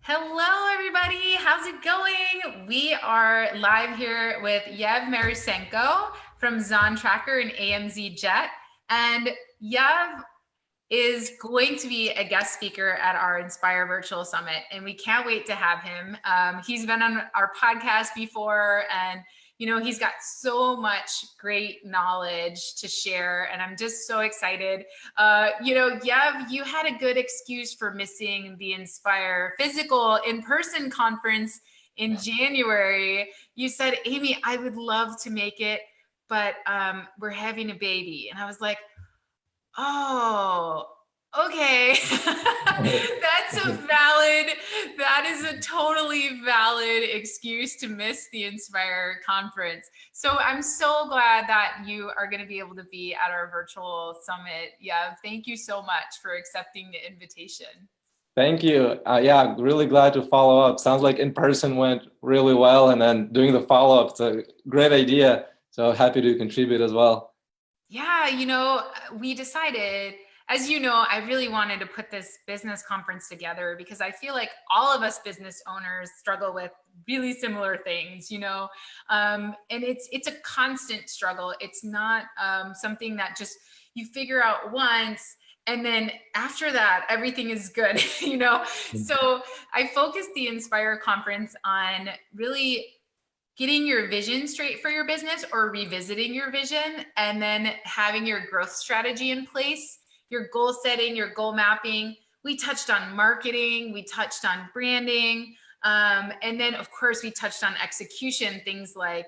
Hello, everybody. How's it going? We are live here with Yev Marusenko from Zon Tracker and AMZ Jet. And Yev is going to be a guest speaker at our Inspire Virtual Summit, and we can't wait to have him. He's been on our podcast before, and he's got so much great knowledge to share, and I'm just so excited. Yev, you had a good excuse for missing the Inspire physical in-person conference in January. You said, Amy, I would love to make it, but we're having a baby. And I was like, oh, okay. That is a totally valid excuse to miss the Inspire conference. So I'm so glad that you are going to be able to be at our virtual summit. Yeah, thank you so much for accepting the invitation. Thank you. Yeah, really glad to follow up. Sounds like in person went really well, and then doing the follow-up, it's a great idea. So happy to contribute as well. Yeah, we decided, as you know, I really wanted to put this business conference together because I feel like all of us business owners struggle with really similar things, and it's a constant struggle. It's not something that just you figure out once and then after that, everything is good. So I focused the Inspire conference on really getting your vision straight for your business or revisiting your vision, and then having your growth strategy in place, your goal setting, your goal mapping. We touched on marketing, we touched on branding, and then of course we touched on execution, things like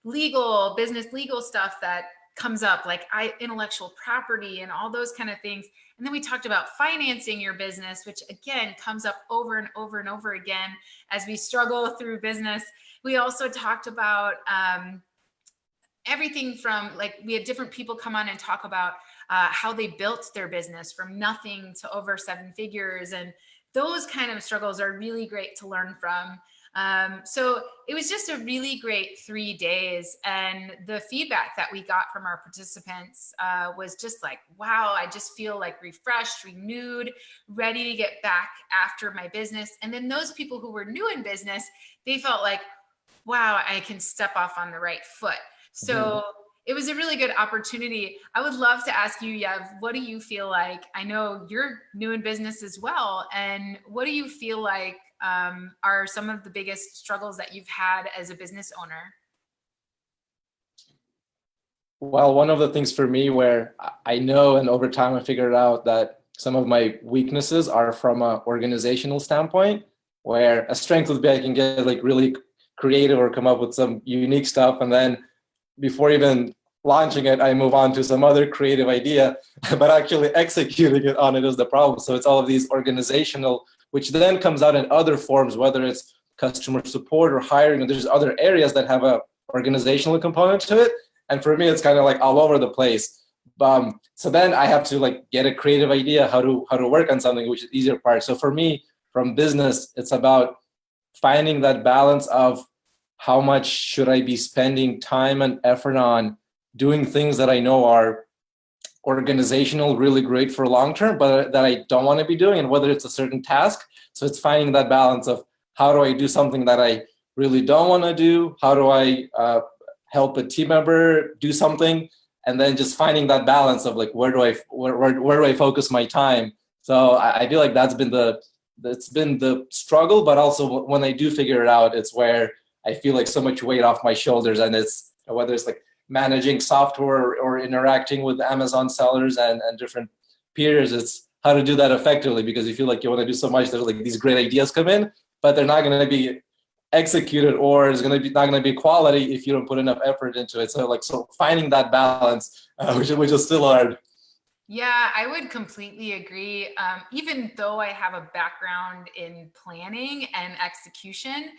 business legal stuff that comes up, like intellectual property and all those kind of things. And then we talked about financing your business, which again comes up over and over and over again as we struggle through business. We also talked about everything from, like, we had different people come on and talk about how they built their business from nothing to over 7 figures. And those kind of struggles are really great to learn from. So it was just a really great 3 days. And the feedback that we got from our participants was just like, wow, I just feel like refreshed, renewed, ready to get back after my business. And then those people who were new in business, they felt like, wow, I can step off on the right foot. So it was a really good opportunity. I would love to ask you, Yev, what do you feel like? I know you're new in business as well. And what do you feel like are some of the biggest struggles that you've had as a business owner? Well, one of the things for me where I know, and over time I figured out that some of my weaknesses are from an organizational standpoint, where a strength would be I can get like really creative or come up with some unique stuff, and then before even launching it, I move on to some other creative idea, but actually executing it on it is the problem. So it's all of these organizational, which then comes out in other forms, whether it's customer support or hiring, and there's other areas that have a organizational component to it. And for me, it's kind of like all over the place. So then I have to like get a creative idea how to work on something, which is the easier part. So for me, from business, it's about finding that balance of how much should I be spending time and effort on doing things that I know are organizational, really great for long term, but that I don't want to be doing, and whether it's a certain task. So it's finding that balance of how do I do something that I really don't want to do? How do I help a team member do something? And then just finding that balance of like, where do I focus my time? So I feel like that's been the struggle, but also when I do figure it out, it's where I feel like so much weight off my shoulders. And it's whether it's like managing software or interacting with Amazon sellers and different peers, it's how to do that effectively, because you feel like you want to do so much, there's like these great ideas come in, but they're not going to be executed, or it's going to be not going to be quality if you don't put enough effort into it. So finding that balance, which is still hard. Yeah, I would completely agree. Even though I have a background in planning and execution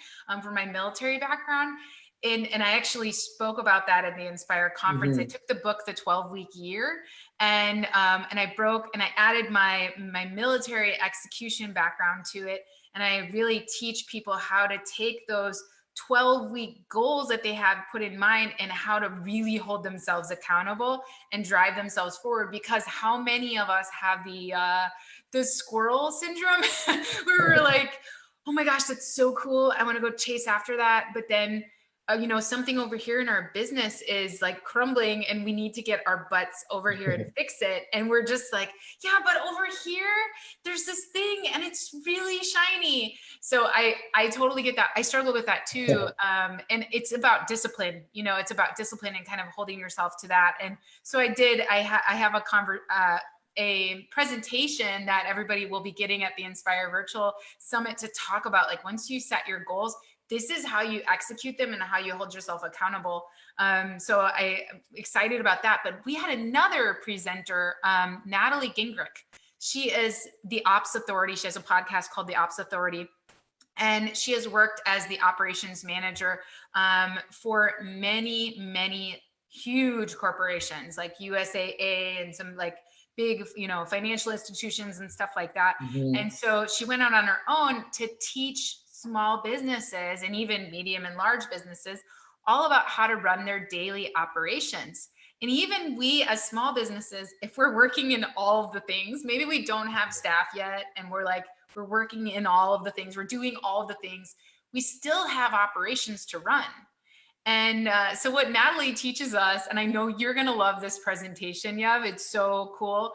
for my military background, and I actually spoke about that at the Inspire conference. I took the book, The 12-Week Year, and I added my military execution background to it, and I really teach people how to take those 12-week goals that they have put in mind and how to really hold themselves accountable and drive themselves forward. Because how many of us have the squirrel syndrome where we were like, oh my gosh, that's so cool. I want to go chase after that. But then, you know, something over here in our business is like crumbling and we need to get our butts over here and fix it. And we're just like, yeah, but over here, there's this thing and it's really shiny. So I totally get that. I struggle with that too. And it's about discipline, you know, it's about discipline and kind of holding yourself to that. And so I have a presentation that everybody will be getting at the Inspire Virtual Summit to talk about, like, once you set your goals, this is how you execute them and how you hold yourself accountable. So I'm excited about that. But we had another presenter, Natalie Gingrich. She is the Ops Authority. She has a podcast called The Ops Authority. And she has worked as the operations manager for many, many huge corporations like USAA and some like big, you know, financial institutions and stuff like that. Mm-hmm. And so she went out on her own to teach small businesses and even medium and large businesses all about how to run their daily operations. And even we as small businesses, if we're working in all of the things, maybe we don't have staff yet and we're working in all of the things, we're doing all of the things, we still have operations to run. And so what Natalie teaches us, and I know you're going to love this presentation, Yev, it's so cool.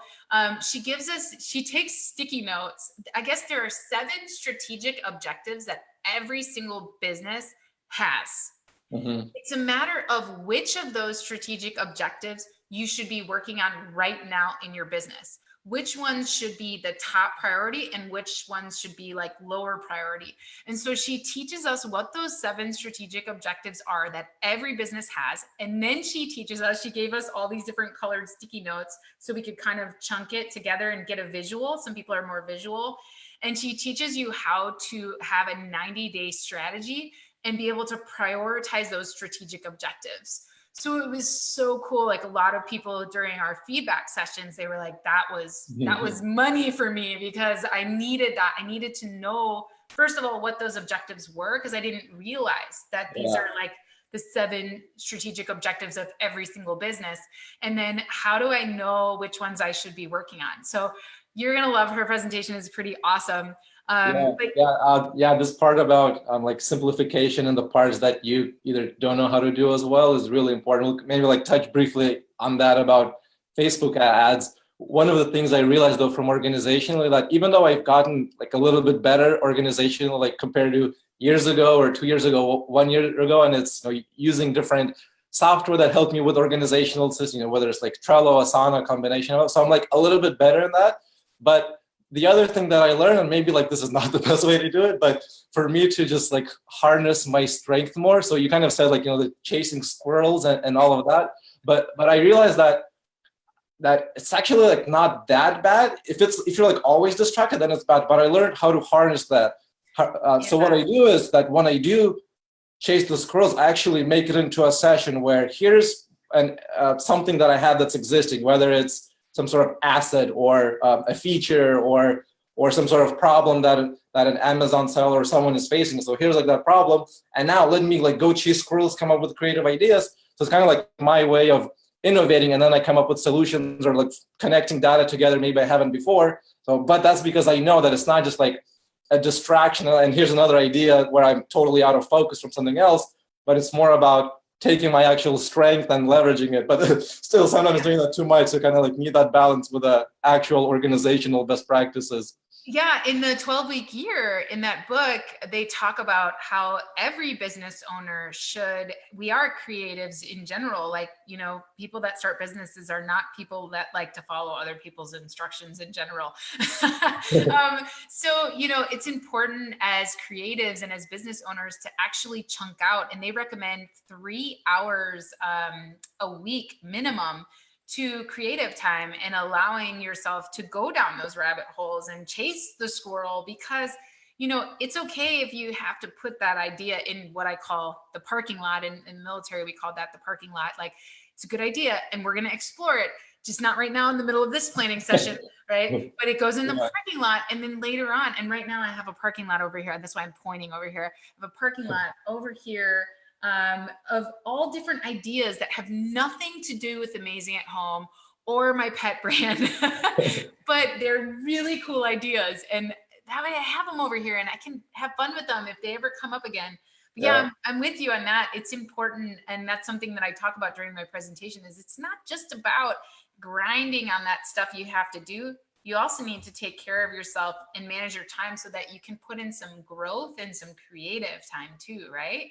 She takes sticky notes. I guess there are 7 strategic objectives that every single business has. Mm-hmm. It's a matter of which of those strategic objectives you should be working on right now in your business. Which ones should be the top priority and which ones should be like lower priority. And so she teaches us what those 7 strategic objectives are that every business has. And then she teaches us, she gave us all these different colored sticky notes so we could kind of chunk it together and get a visual. Some people are more visual. And she teaches you how to have a 90-day strategy and be able to prioritize those strategic objectives. So it was so cool. Like a lot of people during our feedback sessions, they were like, that was money for me, because I needed that. I needed to know, first of all, what those objectives were, because I didn't realize that these are like the 7 strategic objectives of every single business. And then how do I know which ones I should be working on? So you're going to love her presentation. It's pretty awesome. This part about like simplification and the parts that you either don't know how to do as well is really important. Maybe like touch briefly on that about Facebook ads. One of the things I realized though from organizationally, that even though I've gotten like a little bit better organizational, like compared to years ago or 2 years ago, 1 year ago, and it's, you know, using different software that helped me with organizational systems, you know, whether it's like Trello, Asana, combination of it. So I'm like a little bit better in that. But the other thing that I learned, and maybe like this is not the best way to do it, but for me to just like harness my strength more. So you kind of said like, you know, the chasing squirrels and all of that. But I realized that it's actually like not that bad. If you're like always distracted, then it's bad. But I learned how to harness that. So what I do is that when I do chase the squirrels, I actually make it into a session where here's something that I have that's existing, whether it's some sort of asset or a feature or some sort of problem that an Amazon seller or someone is facing. So here's like that problem, and now let me like go chase squirrels, come up with creative ideas. So it's kind of like my way of innovating, and then I come up with solutions or like connecting data together maybe I haven't before. So, but that's because I know that it's not just like a distraction and here's another idea where I'm totally out of focus from something else, but it's more about taking my actual strength and leveraging it. But still sometimes doing that too much, so kind of like need that balance with the actual organizational best practices. Yeah, in the 12-week year, in that book, they talk about how every business owner we are creatives in general. Like, you know, people that start businesses are not people that like to follow other people's instructions in general. So, you know, it's important as creatives and as business owners to actually chunk out, and they recommend 3 hours a week minimum to creative time, and allowing yourself to go down those rabbit holes and chase the squirrel, because, you know, it's okay if you have to put that idea in what I call the parking lot. In the military, we call that the parking lot. Like, it's a good idea and we're going to explore it, just not right now in the middle of this planning session, right? But it goes in the parking lot, and then later on, and right now I have a parking lot over here. That's why I'm pointing over here. I have a parking lot over here of all different ideas that have nothing to do with Amazing at Home or my pet brand, but they're really cool ideas. And that way I have them over here and I can have fun with them if they ever come up again. But yeah, I'm with you on that. It's important. And that's something that I talk about during my presentation is it's not just about grinding on that stuff you have to do. You also need to take care of yourself and manage your time so that you can put in some growth and some creative time too, right?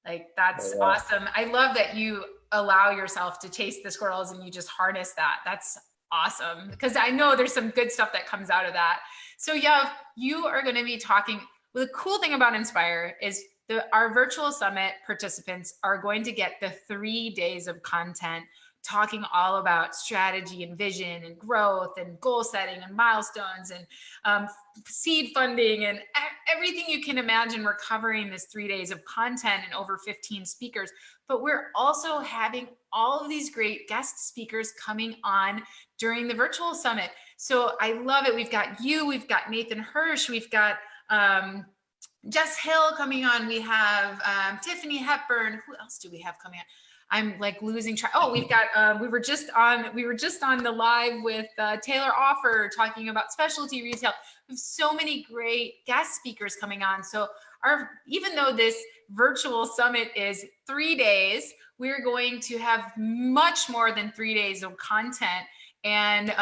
Like that's awesome. I love that you allow yourself to chase the squirrels and you just harness that. That's awesome because I know there's some good stuff that comes out of that. So Yev, you are going to be talking. Well, the cool thing about Inspire is our virtual summit participants are going to get the 3 days of content talking all about strategy and vision and growth and goal setting and milestones and seed funding and everything you can imagine. We're covering this 3 days of content and over 15 speakers, but we're also having all of these great guest speakers coming on during the virtual summit. So I love it. We've got you, we've got Nathan Hirsch, we've got Jess Hill coming on. We have Tiffany Hepburn. Who else do we have coming on? I'm like losing track. Oh, we've got, we were just on the live with Taylor Offer talking about specialty retail. We have so many great guest speakers coming on. So even though this virtual summit is 3 days, we're going to have much more than 3 days of content. And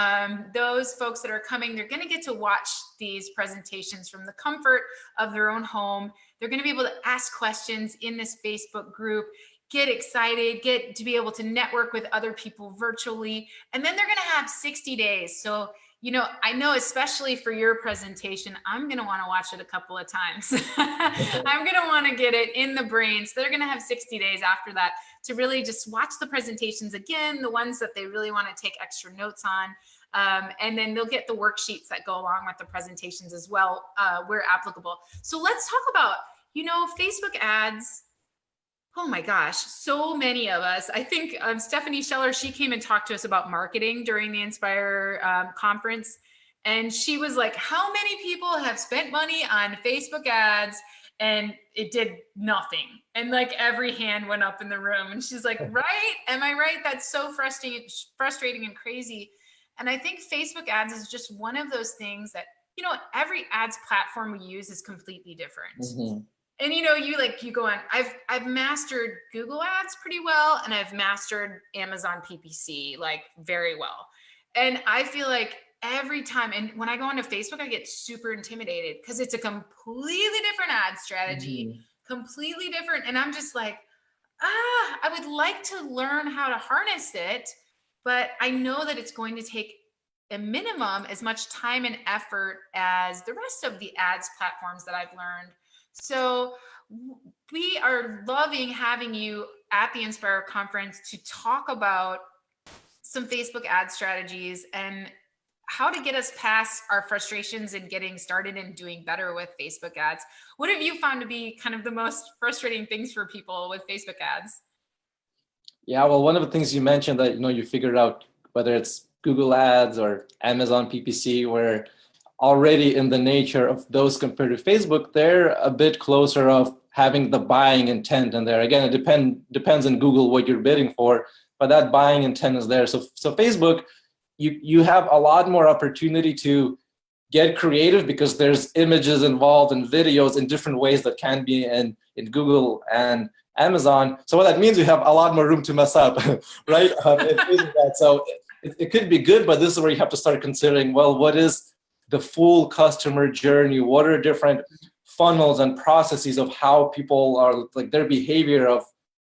those folks that are coming, they're going to get to watch these presentations from the comfort of their own home. They're going to be able to ask questions in this Facebook group, get excited, get to be able to network with other people virtually. And then they're going to have 60 days. So, you know, I know especially for your presentation, I'm going to want to watch it a couple of times. I'm going to want to get it in the brain. So they're going to have 60 days after that to really just watch the presentations again, the ones that they really want to take extra notes on. And then they'll get the worksheets that go along with the presentations as well, where applicable. So let's talk about, you know, Facebook ads. Oh my gosh, so many of us. I think Stephanie Scheller, she came and talked to us about marketing during the Inspire conference. And she was like, how many people have spent money on Facebook ads and it did nothing? And like every hand went up in the room. And she's like, right? Am I right? That's so frustrating and crazy. And I think Facebook ads is just one of those things that, you know, every ads platform we use is completely different. Mm-hmm. And you know, you go on, I've mastered Google ads pretty well, and I've mastered Amazon PPC like very well. And I feel like every time, and when I go onto Facebook, I get super intimidated because it's a completely different ad strategy, completely different. And I'm just like, I would like to learn how to harness it, but I know that it's going to take a minimum as much time and effort as the rest of the ads platforms that I've learned. So we are loving having you at the Inspire conference to talk about some Facebook ad strategies and how to get us past our frustrations and getting started and doing better with Facebook ads. What have you found to be kind of the most frustrating things for people with Facebook ads? Yeah, well, one of the things you mentioned that, you know, you figured out whether it's Google ads or Amazon PPC, where already in the nature of those compared to Facebook, they're a bit closer of having the buying intent in there. Again, it depends on Google what you're bidding for, but that buying intent is there. So Facebook, you have a lot more opportunity to get creative because there's images involved and videos in different ways that can be in Google and Amazon. So what that means, you have a lot more room to mess up, right? So it could be good, but this is where you have to start considering, well, what is the full customer journey? What are different funnels and processes of how people are, like their behavior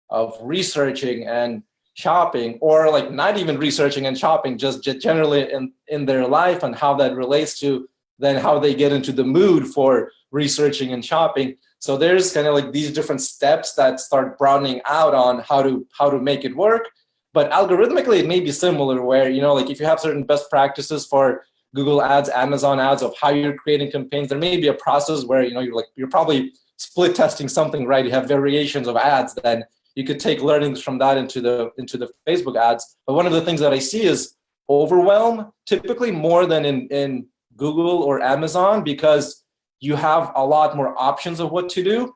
of researching and shopping, or like not even researching and shopping, just generally in their life, and how that relates to then how they get into the mood for researching and shopping. So there's kind of like these different steps that start broadening out on how to make it work. But algorithmically, it may be similar where, you know, like if you have certain best practices for Google ads, Amazon ads, of how you're creating campaigns, there may be a process where, you know, you're probably split testing something, right? You have variations of ads, then you could take learnings from that into the Facebook ads. But one of the things that I see is overwhelm, typically more than in Google or Amazon, because you have a lot more options of what to do.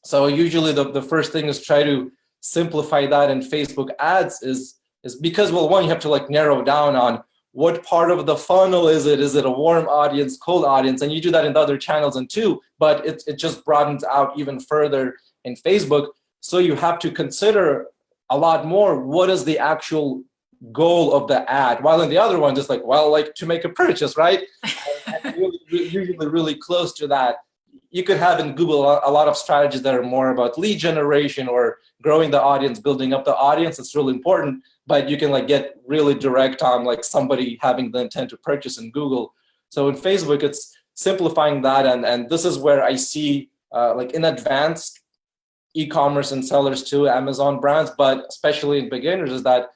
So usually the first thing is try to simplify that in Facebook ads is is because, well, one, you have to like narrow down on what part of the funnel is it? Is it a warm audience, cold audience? And you do that in the other channels and too, but it just broadens out even further in Facebook. So you have to consider a lot more, what is the actual goal of the ad? While in the other one, just like, well, like to make a purchase, right? And usually really close to that. You could have in Google a lot of strategies that are more about lead generation or growing the audience, building up the audience. It's really important, but you can like get really direct on like somebody having the intent to purchase in Google. So in Facebook, it's simplifying that. And this is where I see like in advanced e-commerce and sellers too, Amazon brands, but especially in beginners, is that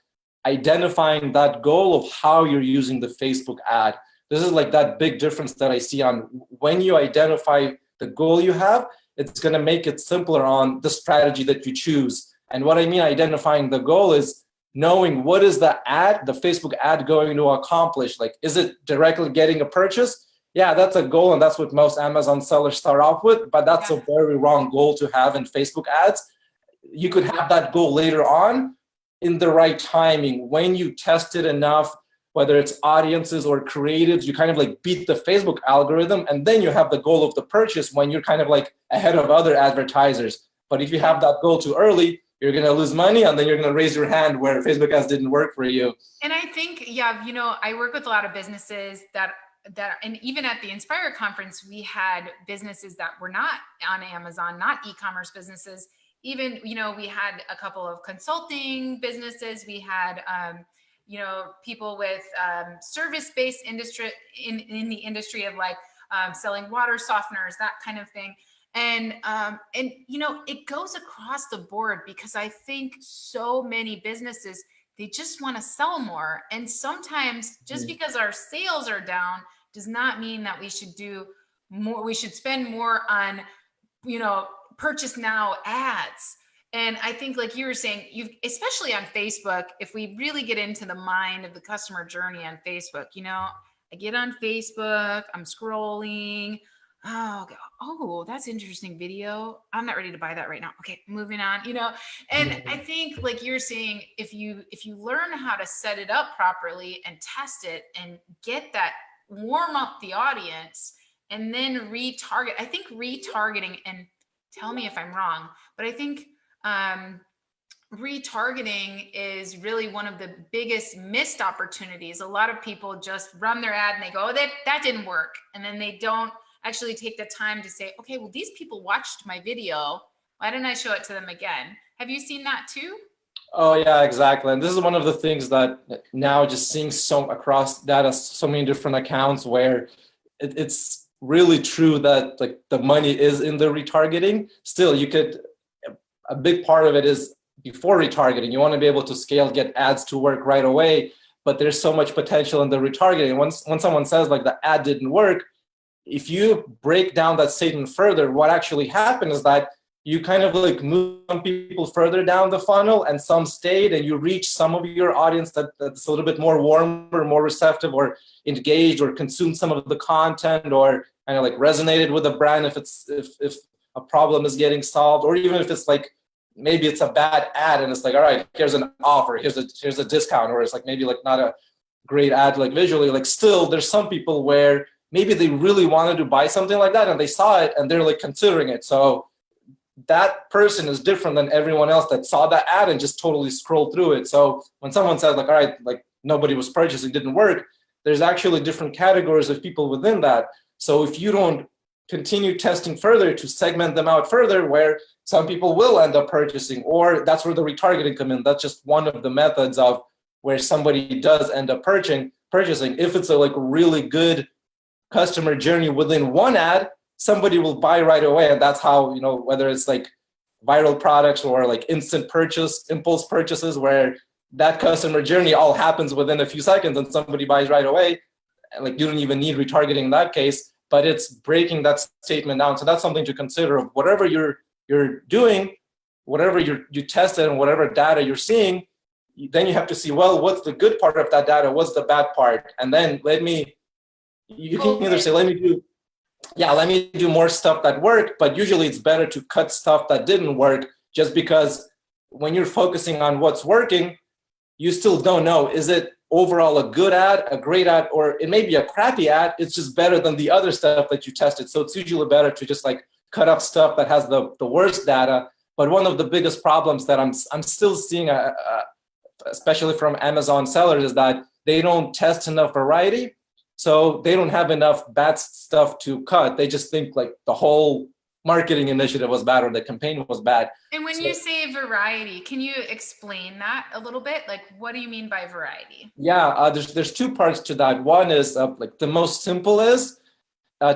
identifying that goal of how you're using the Facebook ad. This is like that big difference that I see on when you identify the goal you have, it's going to make it simpler on the strategy that you choose. And what I mean identifying the goal is knowing what is the ad, the Facebook ad going to accomplish. Like, is it directly getting a purchase? Yeah, that's a goal, and that's what most Amazon sellers start off with, but that's a very wrong goal to have in Facebook ads. You could have that goal later on in the right timing. When you test it enough, whether it's audiences or creatives, you kind of like beat the Facebook algorithm, and then you have the goal of the purchase when you're kind of like ahead of other advertisers. But if you have that goal too early, you're going to lose money, and then you're going to raise your hand where Facebook ads didn't work for you. And I think, yeah, you know, I work with a lot of businesses that, and even at the Inspire conference, we had businesses that were not on Amazon, not e-commerce businesses. Even, you know, we had a couple of consulting businesses. We had, you know, people with service-based industry in the industry of like selling water softeners, that kind of thing. And you know, it goes across the board because I think so many businesses, they just want to sell more. And sometimes just because our sales are down does not mean that we should do more. We should spend more on, you know, purchase now ads. And I think like you were saying, especially on Facebook, if we really get into the mind of the customer journey on Facebook, you know, I get on Facebook, I'm scrolling. Oh, that's interesting video. I'm not ready to buy that right now. Okay, moving on, you know. And I think like you're saying, if you learn how to set it up properly and test it and get that, warm up the audience and then retarget. I think retargeting, and tell me if I'm wrong, but I think retargeting is really one of the biggest missed opportunities. A lot of people just run their ad and they go, oh, that didn't work. And then they don't actually take the time to say, okay, well, these people watched my video. Why didn't I show it to them again? Have you seen that too? Oh yeah, exactly. And this is one of the things that now just seeing so across data, so many different accounts where it's really true that like the money is in the retargeting. Still, you could, a big part of it is before retargeting. You want to be able to scale, get ads to work right away, but there's so much potential in the retargeting. When someone says like the ad didn't work, if you break down that statement further, what actually happened is that you kind of like move some people further down the funnel and some stayed, and you reach some of your audience that's a little bit more warm or more receptive or engaged or consumed some of the content or kind of like resonated with the brand if a problem is getting solved, or even if it's like maybe it's a bad ad and it's like, all right, here's an offer, here's a discount, or it's like maybe like not a great ad like visually, like still there's some people where maybe they really wanted to buy something like that and they saw it and they're like considering it. So that person is different than everyone else that saw that ad and just totally scrolled through it. So when someone says like, all right, like nobody was purchasing, didn't work, there's actually different categories of people within that. So if you don't continue testing further to segment them out further, where some people will end up purchasing, or that's where the retargeting come in. That's just one of the methods of where somebody does end up purchasing. If it's a like really good customer journey within one ad, somebody will buy right away. And that's how, you know, whether it's like viral products or like instant purchase, impulse purchases, where that customer journey all happens within a few seconds and somebody buys right away. Like you don't even need retargeting in that case, but it's breaking that statement down. So that's something to consider of whatever you're doing, whatever you tested and whatever data you're seeing, then you have to see, well, what's the good part of that data? What's the bad part? And then you can either say, let me do more stuff that worked, but usually it's better to cut stuff that didn't work, just because when you're focusing on what's working, you still don't know, is it overall a good ad, a great ad, or it may be a crappy ad, it's just better than the other stuff that you tested. So it's usually better to just like cut up stuff that has the worst data. But one of the biggest problems that I'm still seeing, especially from Amazon sellers, is that they don't test enough variety. So they don't have enough bad stuff to cut. They just think like the whole marketing initiative was bad or the campaign was bad. And when you say variety, can you explain that a little bit? Like, what do you mean by variety? Yeah, there's two parts to that. One is like the most simple is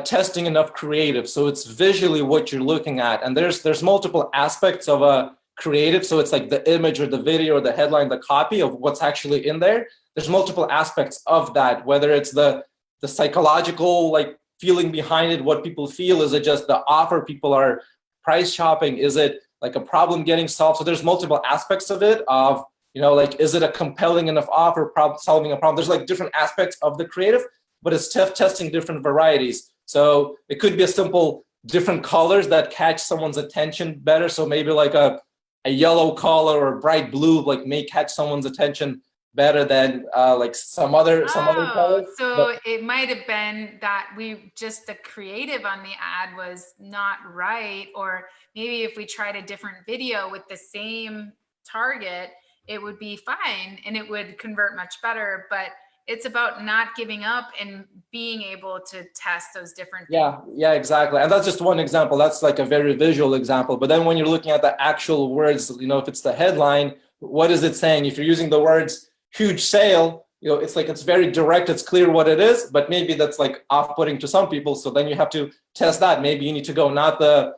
testing enough creative. So it's visually what you're looking at. And there's multiple aspects of a creative. So it's like the image or the video or the headline, the copy of what's actually in there. There's multiple aspects of that, whether it's the psychological like feeling behind it, what people feel. Is it just the offer people are price shopping? Is it like a problem getting solved? So there's multiple aspects of it of, like, is it a compelling enough offer, solving a problem? There's like different aspects of the creative, but it's testing different varieties. So it could be a simple different colors that catch someone's attention better. So maybe like a yellow color or bright blue like may catch someone's attention better than like some other color. So it might have been that the creative on the ad was not right, or maybe if we tried a different video with the same target, it would be fine and it would convert much better. But it's about not giving up and being able to test those different things. Yeah, exactly. And that's just one example. That's like a very visual example. But then when you're looking at the actual words, if it's the headline, what is it saying? If you're using the words huge sale, it's like it's very direct, it's clear what it is, but maybe that's like off-putting to some people. So then you have to test that. Maybe you need to go not the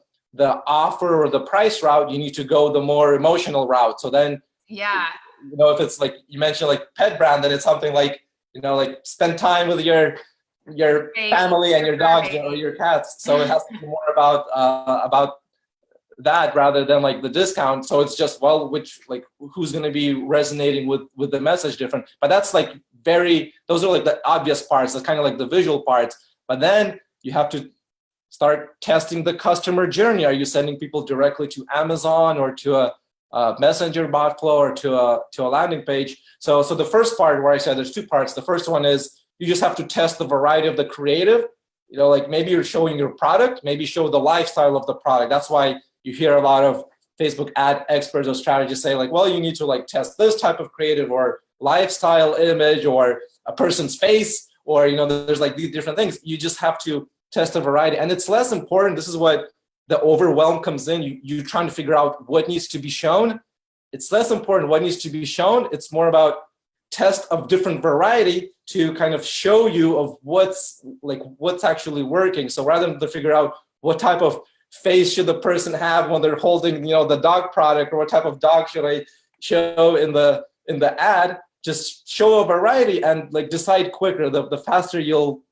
offer or the price route, you need to go the more emotional route. So then if it's like you mentioned like pet brand, then it's something like like spend time with your family and your dogs or your cats. So it has to be more about that rather than like the discount. So it's just, well, who's going to be resonating with the message different. But that's like those are like the obvious parts. That's kind of like the visual parts. But then you have to start testing the customer journey. Are you sending people directly to Amazon or to a messenger bot flow or to a landing page? So the first part where I said there's two parts. The first one is you just have to test the variety of the creative. Like maybe you're showing your product, maybe show the lifestyle of the product. That's why you hear a lot of Facebook ad experts or strategists say like, well, you need to like test this type of creative or lifestyle image or a person's face, or there's like these different things. You just have to test a variety, and it's less important. This is what the overwhelm comes in. You're trying to figure out what needs to be shown. It's less important what needs to be shown. It's more about test of different variety to kind of show you of what's actually working. So rather than to figure out what type of face should the person have when they're holding the dog product, or what type of dog should I show in the ad, just show a variety and like decide quicker. The faster you'll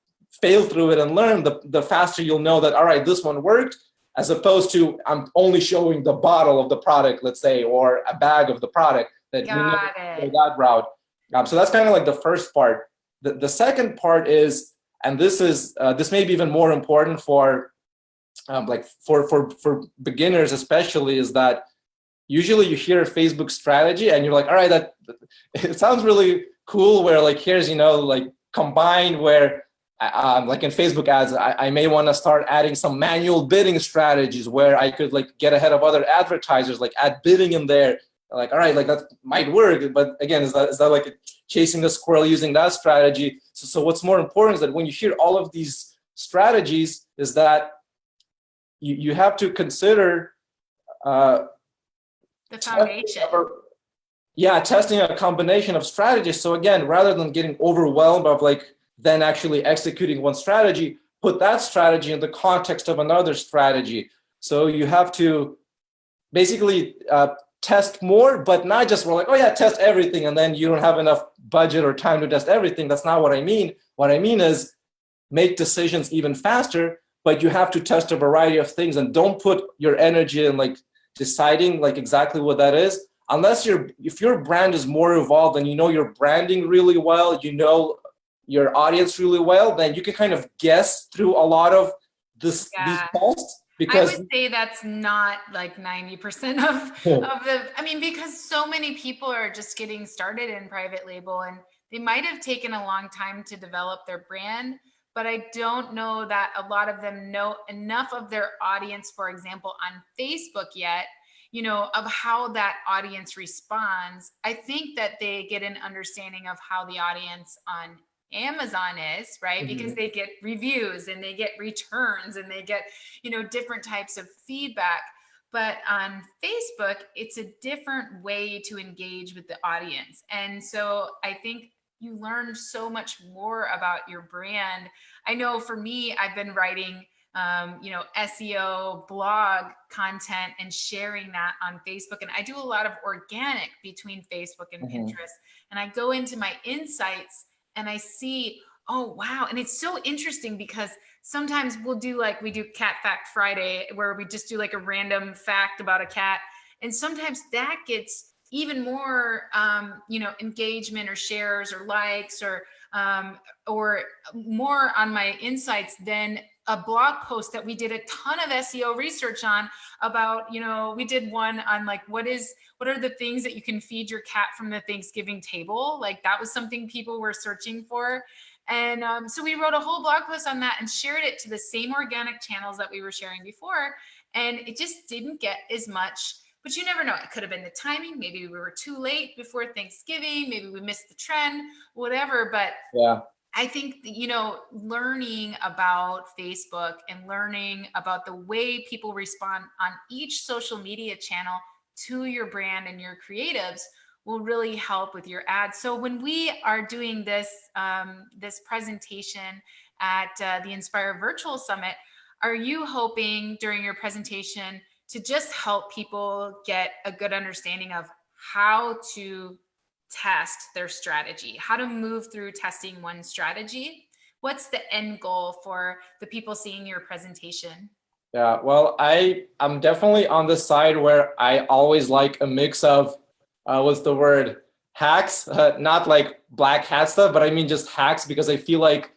fail through it and learn, the faster you'll know that, all right, this one worked, as opposed to I'm only showing the bottle of the product, let's say, or a bag of the product. That we never go that route. So that's kind of like the first part. The second part is, and this may be even more important for for beginners especially, is that usually you hear a Facebook strategy and you're like, all right, that it sounds really cool, where like here's like combined where like in Facebook ads, I may want to start adding some manual bidding strategies where I could like get ahead of other advertisers, like add bidding in there. Like, all right, like that might work, but again, is that like chasing the squirrel using that strategy? So what's more important is that when you hear all of these strategies, is that you have to consider the foundation. Testing a combination of strategies. So again, rather than getting overwhelmed of like then actually executing one strategy, put that strategy in the context of another strategy. So you have to basically test more, but not just test everything and then you don't have enough budget or time to test everything. That's not what I mean. What I mean is make decisions even faster, but you have to test a variety of things, and don't put your energy in like deciding like exactly what that is, unless if your brand is more evolved and your branding really well, your audience really well, then you can kind of guess through a lot of these tests, I because would say that's not like 90% of the, I mean, because so many people are just getting started in private label and they might have taken a long time to develop their brand, but I don't know that a lot of them know enough of their audience, for example, on Facebook yet, of how that audience responds. I think that they get an understanding of how the audience on Amazon is, right? Because Mhm. they get reviews and they get returns and they get, different types of feedback. But on Facebook, it's a different way to engage with the audience. And so I think you learn so much more about your brand. I know for me, I've been writing SEO blog content and sharing that on Facebook. And I do a lot of organic between Facebook and Mhm. Pinterest. And I go into my insights and I see, oh, wow. And it's so interesting because sometimes we do Cat Fact Friday, where we just do like a random fact about a cat. And sometimes that gets even more, engagement or shares or likes or more on my insights than a blog post that we did a ton of SEO research on about, we did one on like, what are the things that you can feed your cat from the Thanksgiving table? Like that was something people were searching for. And so we wrote a whole blog post on that and shared it to the same organic channels that we were sharing before. And it just didn't get as much, but you never know. It could have been the timing. Maybe we were too late before Thanksgiving. Maybe we missed the trend, whatever. But Yeah. I think, learning about Facebook and learning about the way people respond on each social media channel to your brand and your creatives will really help with your ads. So when we are doing this presentation at the Inspire Virtual Summit, are you hoping during your presentation to just help people get a good understanding of how to test their strategy, how to move through testing one strategy? What's the end goal for the people seeing your presentation? Yeah, well, I'm definitely on the side where I always like a mix of what's the word, hacks, not like black hat stuff, but I mean just hacks, because I feel like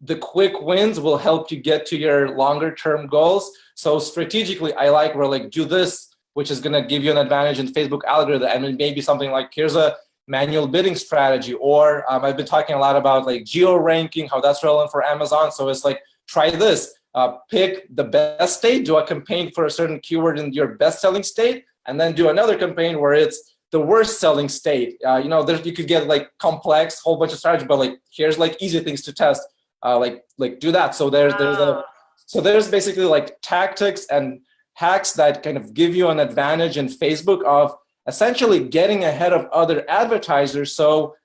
the quick wins will help you get to your longer term goals. So strategically, I like where like do this, which is going to give you an advantage in Facebook algorithm, and then maybe something like here's a manual bidding strategy, or I've been talking a lot about like geo ranking, how that's relevant for Amazon. So it's like try this, pick the best state, do a campaign for a certain keyword in your best selling state, and then do another campaign where it's the worst selling state. You could get like complex, whole bunch of strategy, but like here's like easy things to test. Like do that. So there's basically like tactics and hacks that kind of give you an advantage in Facebook of essentially getting ahead of other advertisers. So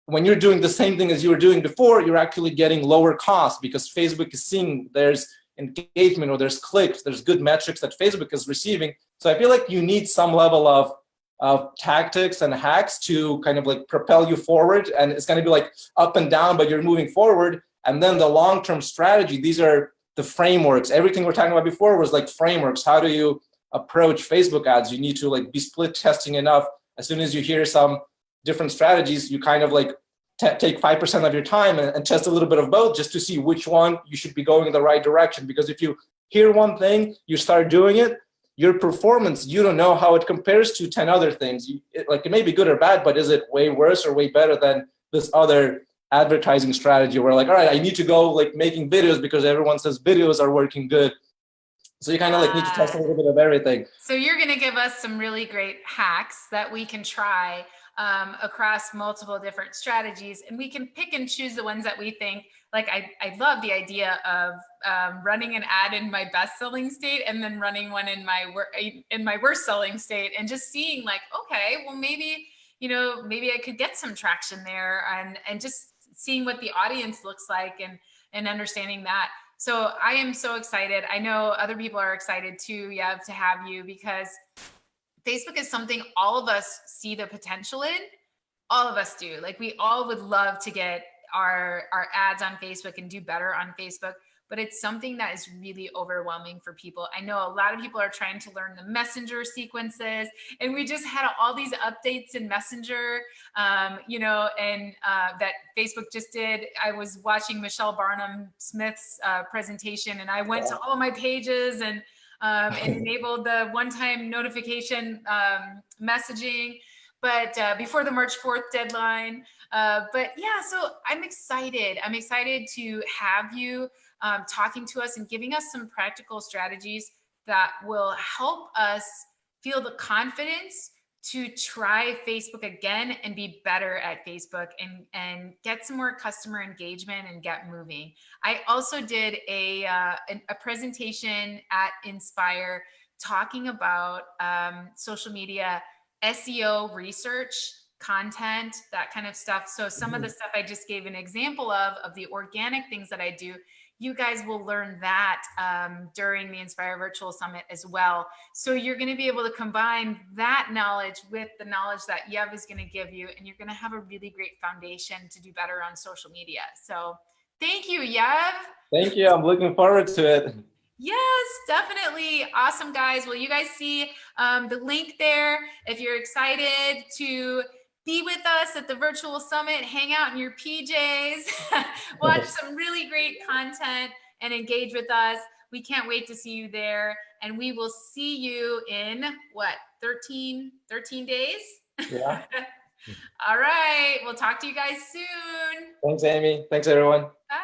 when you're doing the same thing as you were doing before, you're actually getting lower costs because Facebook is seeing there's engagement or there's clicks, there's good metrics that Facebook is receiving. So I feel like you need some level of tactics and hacks to kind of like propel you forward, and it's going to be like up and down, but you're moving forward. And then the long-term strategy, these are the frameworks. Everything we're talking about before was like frameworks. How do you approach Facebook ads? You need to like be split testing enough. As soon as you hear some different strategies, you kind of like take 5% of your time and test a little bit of both just to see which one you should be going in the right direction. Because if you hear one thing, you start doing it, your performance, you don't know how it compares to 10 other things. It may be good or bad, but is it way worse or way better than this other advertising strategy where like, all right, I need to go like making videos because everyone says videos are working good. So you kind of like need to test a little bit of everything. So you're going to give us some really great hacks that we can try across multiple different strategies, and we can pick and choose the ones that we think. Like I love the idea of running an ad in my best selling state and then running one in my worst selling state, and just seeing like, okay, well maybe maybe I could get some traction there, and just seeing what the audience looks like and understanding that. So I am so excited. I know other people are excited too, Yev, to have you, because Facebook is something all of us see the potential in. All of us do. Like we all would love to get our ads on Facebook and do better on Facebook. but it's something that is really overwhelming for people. I know a lot of people are trying to learn the messenger sequences, and we just had all these updates in Messenger, you know, and that Facebook just did. I was watching Michelle Barnum Smith's presentation, and I went to all of my pages and enabled the one-time notification messaging, but before the March 4th deadline. But yeah, so I'm excited. I'm excited to have you talking to us and giving us some practical strategies that will help us feel the confidence to try Facebook again and be better at Facebook and get some more customer engagement and get moving. I also did a presentation at Inspire talking about social media, SEO research, content, that kind of stuff. So some of the stuff I just gave an example of the organic things that I do, you guys will learn that during the Inspire Virtual Summit as well. So you're going to be able to combine that knowledge with the knowledge that Yev is going to give you, and you're going to have a really great foundation to do better on social media. So thank you, Yev. Thank you. I'm looking forward to it. Yes, definitely. Awesome, guys. Well, you guys see the link there. If you're excited to be with us at the virtual summit, hang out in your PJs, watch some really great content, and engage with us. We can't wait to see you there. And we will see you in what, 13 days? Yeah. All right. We'll talk to you guys soon. Thanks, Amy. Thanks, everyone. Bye.